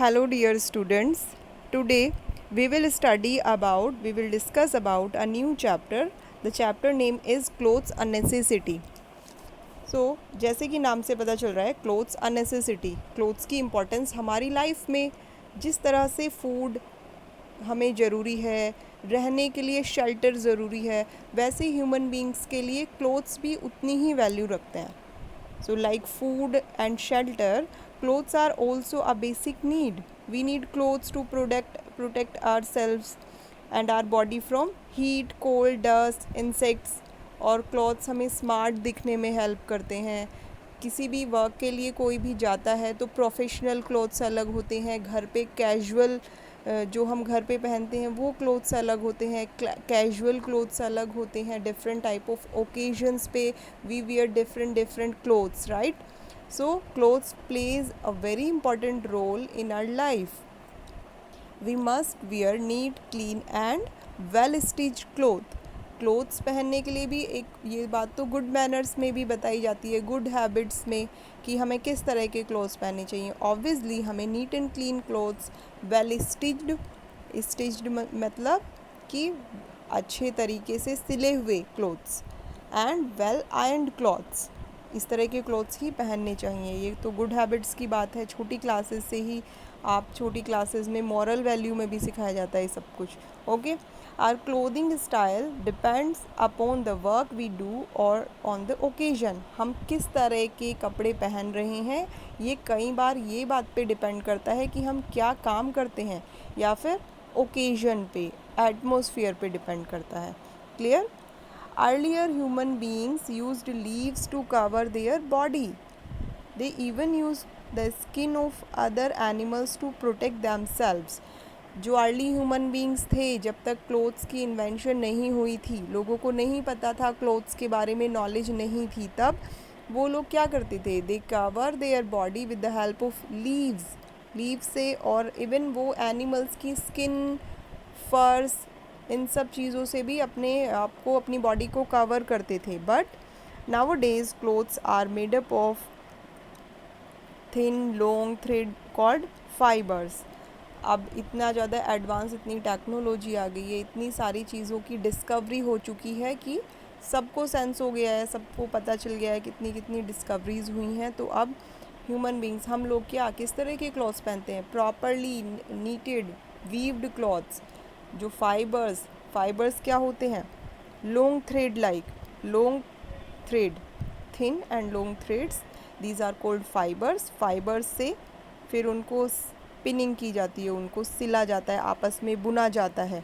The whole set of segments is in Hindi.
Hello dear students. Today we will discuss about a new chapter. The chapter name is Clothes a Necessity. जैसे कि नाम से पता चल रहा है क्लोथ्स अ नेसेसिटी, क्लोथ्स की इम्पोर्टेंस हमारी लाइफ में जिस तरह से फूड हमें ज़रूरी है, रहने के लिए शेल्टर ज़रूरी है, वैसे ह्यूमन बींग्स के लिए क्लोथ्स भी उतनी ही वैल्यू रखते हैं. So, like food and shelter, clothes are also a basic need. We need clothes to protect ourselves and our body from heat, cold, dust, insects. और क्लॉथ्स हमें स्मार्ट दिखने में हेल्प करते हैं. किसी भी वर्क के लिए कोई भी जाता है तो प्रोफेशनल क्लॉथ्स अलग होते हैं, घर पे कैजुअल जो हम घर पे पहनते हैं वो क्लोथ्स अलग होते हैं, कैजुअल क्लोथ्स अलग होते हैं. डिफरेंट टाइप ऑफ ओकेजन्स पे we wear different clothes, right. So clothes plays a very important role in our life. We must wear neat, clean and well stitched clothes पहनने के लिए भी एक ये बात तो गुड मैनर्स में भी बताई जाती है, गुड हैबिट्स में, कि हमें किस तरह के क्लोथ्स पहनने चाहिए. ऑब्वियसली हमें neat and clean clothes, well stitched मतलब कि अच्छे तरीके से सिले हुए clothes, and well ironed clothes, इस तरह के क्लोथ्स ही पहनने चाहिए. ये तो गुड हैबिट्स की बात है. छोटी क्लासेस से ही छोटी क्लासेस में मॉरल वैल्यू में भी सिखाया जाता है सब कुछ. Okay. Our clothing style depends upon the work we do और ऑन द ओकेजन. हम किस तरह के कपड़े पहन रहे हैं ये कई बार ये बात पे डिपेंड करता है कि हम क्या काम करते हैं, या फिर ओकेजन पे, एटमॉस्फेयर पे डिपेंड करता है. Clear. Earlier human beings used leaves to cover their body. They even used the skin of other animals to protect themselves. जो अर्ली ह्यूमन बींग्स थे, जब तक क्लोथ्स की इन्वेंशन नहीं हुई थी, लोगों को नहीं पता था, क्लोथ्स के बारे में नॉलेज नहीं थी, तब वो लोग क्या करते थे, they cover their body with the help of leaves से, और इवन वो एनिमल्स की स्किन, फर्स, इन सब चीज़ों से भी अपने आप को, अपनी बॉडी को कवर करते थे. But nowadays clothes are made up of thin long thread called fibres. अब इतना ज़्यादा एडवांस, इतनी टेक्नोलॉजी आ गई है, इतनी सारी चीज़ों की डिस्कवरी हो चुकी है कि सबको सेंस हो गया है, सबको पता चल गया है कितनी कितनी डिस्कवरीज हुई हैं. तो अब ह्यूमन बींग्स, हम लोग क्या किस तरह के क्लॉथ्स पहनते हैं, प्रॉपरली नीटेड वीव्ड क्लॉथ्स. जो फाइबर्स क्या होते हैं, long thread, thin and long threads, these are called fibres से फिर उनको स्पिनिंग की जाती है, उनको सिला जाता है, आपस में बुना जाता है,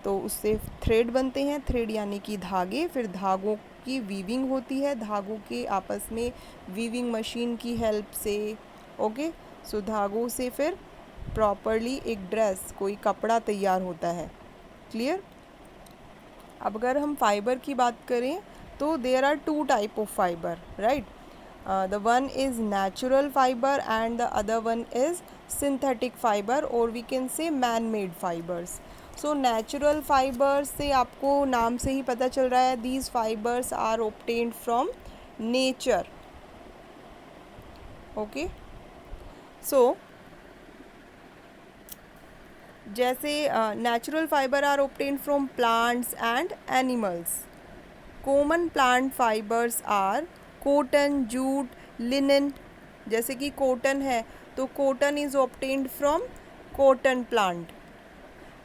तो उससे थ्रेड बनते हैं. थ्रेड यानी कि धागे. फिर धागों की वीविंग होती है, धागों के आपस में वीविंग मशीन की हेल्प से. ओके. सो धागों से फिर प्रॉपरली एक ड्रेस, कोई कपड़ा तैयार होता है. क्लियर. अब अगर हम फाइबर की बात करें तो there are two type of fibre, right. The one is natural fibre and the other one is synthetic fibre, और we can say man made fibres. So natural fibres से आपको नाम से ही पता चल रहा है, these fibres are obtained from nature. Okay. So जैसे natural fibre are obtained from plants and animals. Common plant fibres are cotton, jute, linen. जैसे कि कॉटन है तो cotton is obtained from cotton plant,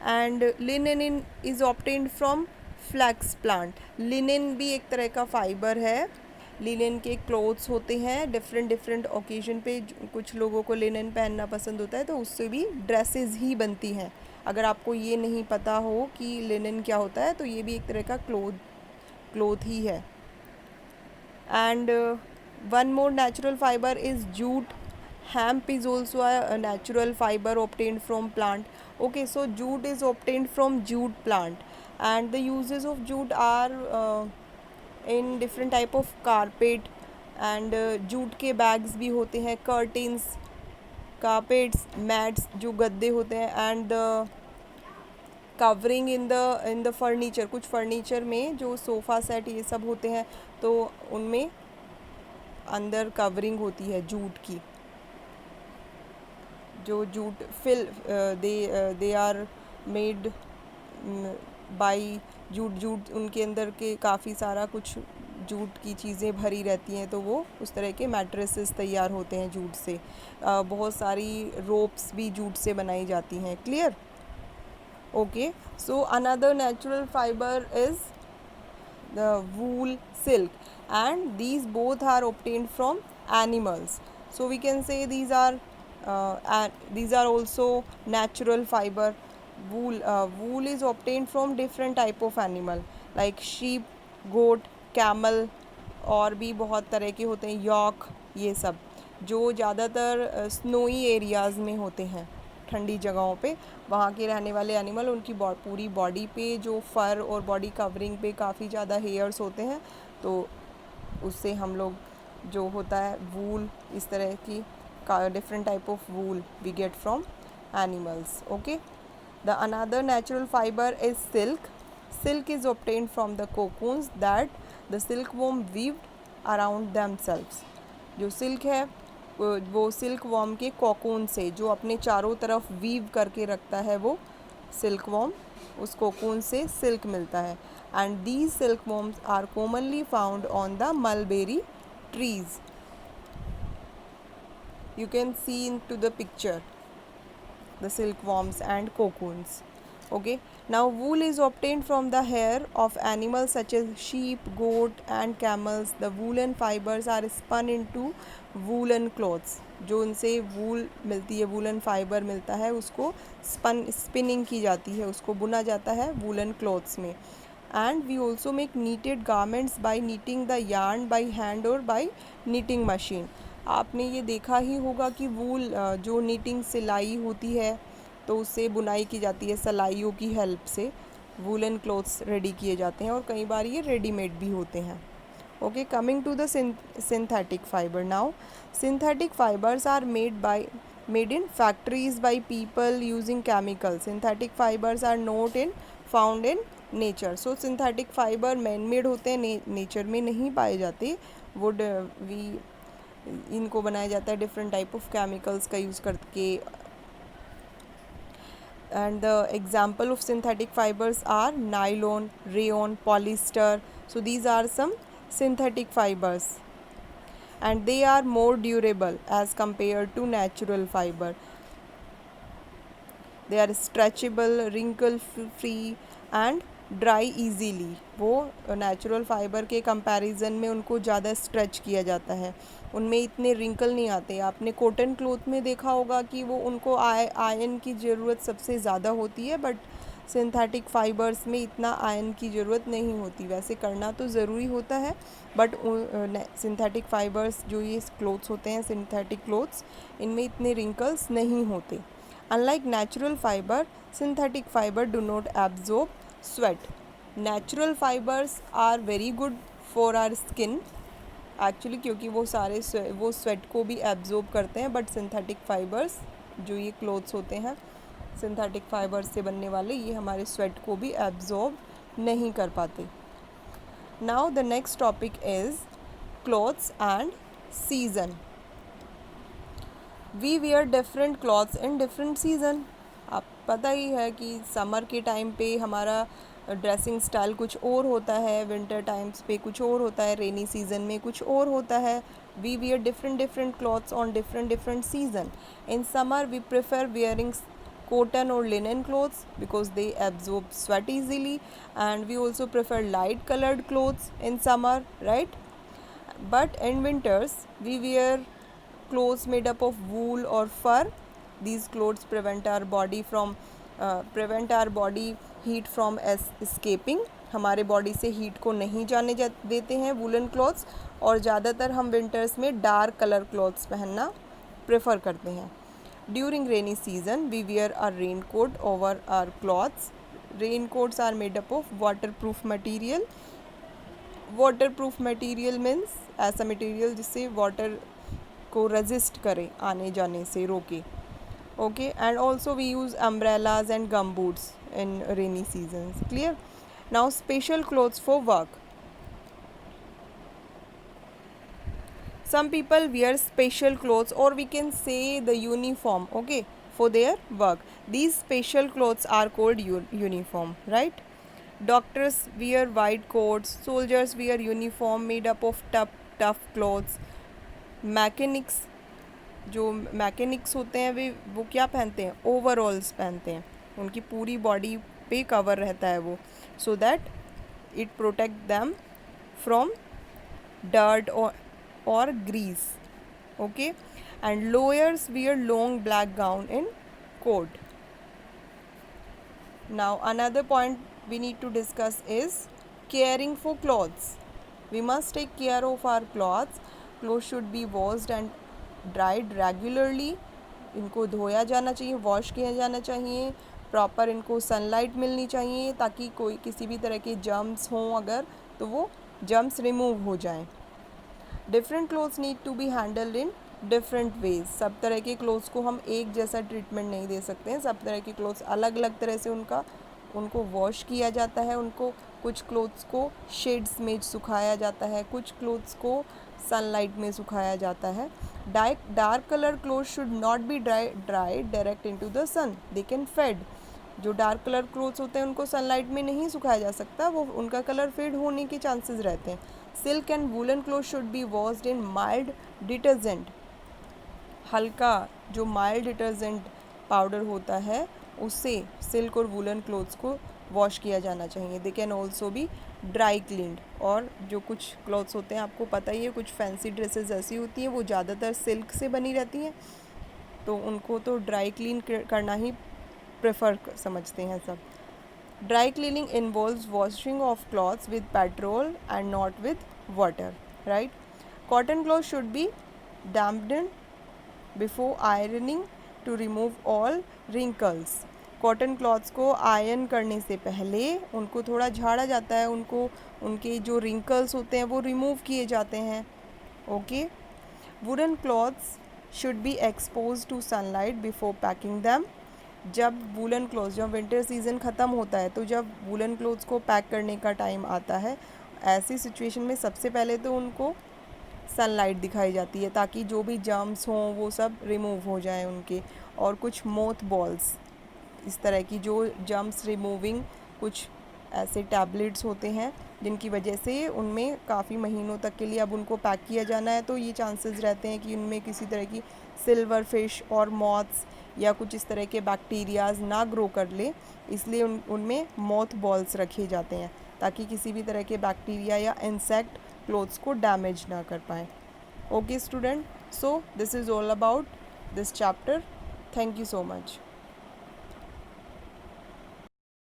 and linen is obtained from flax plant. Linen भी एक तरह का फाइबर है. लिनन के क्लोथ्स होते हैं डिफरेंट ओकेजन पे. कुछ लोगों को लिनन पहनना पसंद होता है तो उससे भी ड्रेसेस ही बनती हैं. अगर आपको ये नहीं पता हो कि लिनन क्या होता है तो ये भी एक तरह का क्लोथ ही है. And one more natural fibre is jute. hemp is also a natural fiber obtained from plant. Okay, so jute is obtained from jute plant, and the uses of jute are in different type of carpet, and jute के bags भी होते हैं, curtains, carpets, mats जो गद्दे होते हैं, and covering in the furniture. कुछ फर्नीचर में जो सोफ़ा सेट ये सब होते हैं तो उनमें अंदर कवरिंग होती है जूट की. जो jute they are made by jute jute उनके अंदर के काफ़ी सारा कुछ जूट की चीज़ें भरी रहती हैं, तो वो उस तरह के मैट्रेसेस तैयार होते हैं जूट से। बहुत सारी रोप्स भी जूट से बनाई जाती हैं। Clear? Okay, so another natural fibre is the wool, silk, and these both are obtained from animals. So we can say these are also natural fiber. Wool is obtained from different type of animal like sheep, goat, camel, और भी बहुत तरह के होते हैं, यॉक, ये सब जो ज़्यादातर स्नोई एरियाज़ में होते हैं, ठंडी जगहों पे वहाँ के रहने वाले एनिमल, उनकी पूरी बॉडी पे जो फर और बॉडी कवरिंग पे काफ़ी ज़्यादा हेयर्स होते हैं, तो उससे हम लोग जो होता है वूल, इस तरह की different type of wool we get from animals. Okay, the another natural fibre is silk. Silk is obtained from the cocoons that the silk worm weaved around themselves. जो सिल्क है वो सिल्क वॉर्म के कोकून से जो अपने चारों तरफ वीव करके रखता है, वो सिल्क वॉर्म, उस कोकून से सिल्क मिलता है. And these silk worms are commonly found on the mulberry trees. You can see in to the picture the silkworms and cocoons. Okay, now wool is obtained from the hair of animals such as sheep, goat and camels. The woolen fibers are spun into woolen clothes. जो उनसे वूल मिलती है, वूलन फाइबर मिलता है, उसको स्पिनिंग की जाती है, उसको बुना जाता है वूलन क्लॉथ्स में. And we also make knitted garments by knitting the yarn by hand और बाई नीटिंग मशीन. आपने ये देखा ही होगा कि वूल जो नीटिंग सिलाई होती है, तो उससे बुनाई की जाती है, सिलाइयों की हेल्प से वूलन क्लॉथ्स रेडी किए जाते हैं, और कई बार ये रेडीमेड भी होते हैं. Okay, coming to the synthetic fibre. Now synthetic fibres are made in factories by people using chemical. Synthetic fibres are not found in nature. So synthetic fibre man made होते हैं, नेचर में नहीं पाए जाते. वुड इनको बनाया जाता है डिफरेंट टाइप ऑफ केमिकल्स का यूज़ करके. And the example of synthetic fibres are nylon, rayon, polyester. So these are some synthetic fibers and they are more durable as compared to natural fiber. They are stretchable, wrinkle free and dry easily. वो natural fiber के comparison में उनको ज़्यादा stretch किया जाता है, उनमें इतने wrinkle नहीं आते. आपने कॉटन क्लोथ में देखा होगा कि वो उनको आयरन की ज़रूरत सबसे ज़्यादा होती है, बट सिंथेटिक फ़ाइबर्स में इतना आयरन की ज़रूरत नहीं होती. वैसे करना तो ज़रूरी होता है, बट सिंथेटिक फ़ाइबर्स जो ये क्लोथ्स होते हैं, सिंथेटिक क्लोथ्स, इनमें इतने रिंकल्स नहीं होते. Unlike natural fibre, synthetic fibre do not absorb sweat. Natural fibres are very good for our skin actually, क्योंकि वो स्वेट को भी एब्जॉर्ब करते हैं, बट सिंथेटिक फाइबर्स जो ये क्लोथ्स होते हैं सिंथेटिक फाइबर से बनने वाले, ये हमारे स्वेट को भी एब्जॉर्ब नहीं कर पाते. Now the next topic is clothes and season. We wear different clothes in different season. आप पता ही है कि समर के टाइम पे हमारा ड्रेसिंग स्टाइल कुछ और होता है, विंटर टाइम्स पे कुछ और होता है, रेनी सीज़न में कुछ और होता है. We wear different clothes on different season. In summer we prefer wearing cotton or linen clothes because they absorb sweat easily, and we also prefer light colored clothes in summer, right? But in winters we wear clothes made up of wool or fur. These clothes prevent our body heat from escaping. हमारे बॉडी से हीट को नहीं जाने देते हैं वूलन क्लॉथ्स, और ज़्यादातर हम विंटर्स में डार्क कलर क्लॉथ्स पहनना प्रेफर करते हैं. During rainy season, we wear a raincoat over our clothes. Raincoats are made up of waterproof material. Waterproof material means ऐसा material जिससे water को resist करे, आने जाने से रोके. Okay, and also we use umbrellas and gumboots in rainy seasons. Clear? Now special clothes for work. some people wear special clothes, or we can say the uniform, okay, for their work. These special clothes are called uniform, right? Doctors wear white coats, soldiers wear uniform made up of tough clothes. Mechanics जो मैकेनिक्स होते हैं वो क्या पहनते हैं, ओवरऑल्स पहनते हैं, उनकी पूरी बॉडी पे कवर रहता है वो, so that it protect them from dirt or grease, okay. And lawyers wear long black gown in court. Now another point we need to discuss is caring for clothes. We must take care of our clothes. Clothes should be washed and dried regularly. इनको धोया जाना चाहिए, वॉश किया जाना चाहिए, प्रॉपर इनको सनलाइट मिलनी चाहिए ताकि कोई किसी भी तरह के जर्म्स हों अगर तो वो जर्म्स रिमूव हो जाएं. Different clothes need to be handled in different ways. सब तरह के क्लोथ्स को हम एक जैसा ट्रीटमेंट नहीं दे सकते हैं. सब तरह के क्लोथ्स अलग अलग तरह से उनको वॉश किया जाता है. उनको कुछ क्लोथ्स को शेड्स में सुखाया जाता है, कुछ क्लोथ्स को सनलाइट में सुखाया जाता है. Dark colour cloth should not be dry direct into the sun, they can fade. जो डार्क कलर क्लोथ्स होते हैं उनको सनलाइट में नहीं सुखाया जा सकता, वो उनका कलर फेड होने के चांसेस रहते हैं. Silk and woollen cloth should be washed in mild detergent. हल्का जो माइल्ड डिटर्जेंट पाउडर होता है उससे सिल्क और वूलन क्लोथ्स को वॉश किया जाना चाहिए. They can also be dry cleaned. और जो कुछ क्लोथ्स होते हैं आपको पता ही है, कुछ फैंसी ड्रेसेस ऐसी होती हैं वो ज़्यादातर सिल्क से बनी रहती हैं, तो उनको तो ड्राई क्लीन करना ही प्रेफर समझते हैं सब. Dry cleaning involves washing of clothes with petrol and not with water, right. Cotton cloth should be damped before ironing to remove all wrinkles. Cotton clothes को आयरन करने से पहले उनको थोड़ा झाड़ा जाता है, उनके जो रिंकल्स होते हैं वो रिमूव किए जाते हैं, okay. Woollen clothes should be expose to sunlight before packing them. जब वूलन क्लोथ्स, जब विंटर सीज़न ख़त्म होता है तो जब वूलन क्लोथ्स को पैक करने का टाइम आता है, ऐसी सिचुएशन में सबसे पहले तो उनको सनलाइट दिखाई जाती है ताकि जो भी जर्म्स हों वो सब रिमूव हो जाएं उनके. और कुछ मोथ बॉल्स, इस तरह की जो जर्म्स रिमूविंग कुछ ऐसे टैबलेट्स होते हैं जिनकी वजह से उनमें काफ़ी महीनों तक के लिए अब उनको पैक किया जाना है, तो ये चांसेस रहते हैं कि उनमें किसी तरह की सिल्वर फिश और मॉथ्स या कुछ इस तरह के बैक्टीरियाज ना ग्रो कर ले, इसलिए उनमें मॉथ बॉल्स रखे जाते हैं ताकि किसी भी तरह के बैक्टीरिया या इंसेक्ट क्लोथ्स को डैमेज ना कर पाएँ. Okay student, so this is all about this chapter. Thank you so much.